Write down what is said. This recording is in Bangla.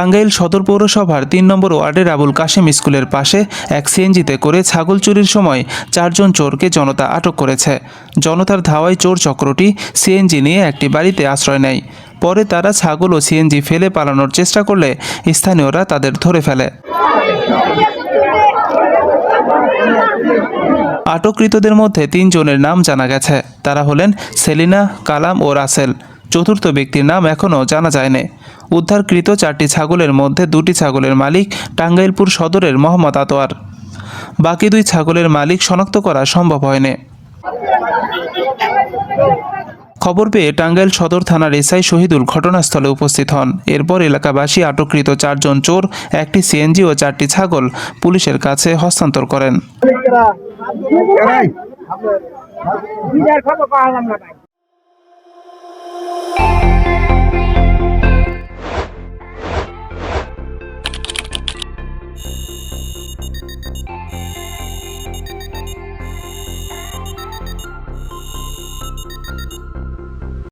টাঙ্গাইল সদর পৌরসভার ৩ নম্বর ওয়ার্ডের আবুল কাশেম স্কুলের পাশে এক সিএনজিতে করে ছাগল চুরির সময় ৪ জন চোরকে জনতা আটক করেছে। জনতার ধাওয়ায় চোর চক্রটি সিএনজি নিয়ে একটি বাড়িতে আশ্রয় নেয়। পরে তারা ছাগল ও সিএনজি ফেলে পালানোর চেষ্টা করলে স্থানীয়রা তাদের ধরে ফেলে। আটককৃতদের মধ্যে ৩ জনের নাম জানা গেছে। তারা হলেন সেলিনা, কালাম ও রাসেল। চতুর্থ ব্যক্তির নাম এখনও জানা যায়নি। উদ্ধারকৃত 4টি ছাগলের মধ্যে 2টি ছাগলের মালিক টাঙ্গাইলপুর সদরের মোহাম্মদ আতোয়ার। বাকি 2 ছাগলের মালিক শনাক্ত করা সম্ভব হয়নি। খবর পেয়ে টাঙ্গাইল সদর থানার এসআই শহীদুল ঘটনাস্থলে উপস্থিত হন। এরপর এলাকাবাসী আটককৃত 4 জন চোর, একটি সিএনজি ও 4টি ছাগল পুলিশের কাছে হস্তান্তর করেন।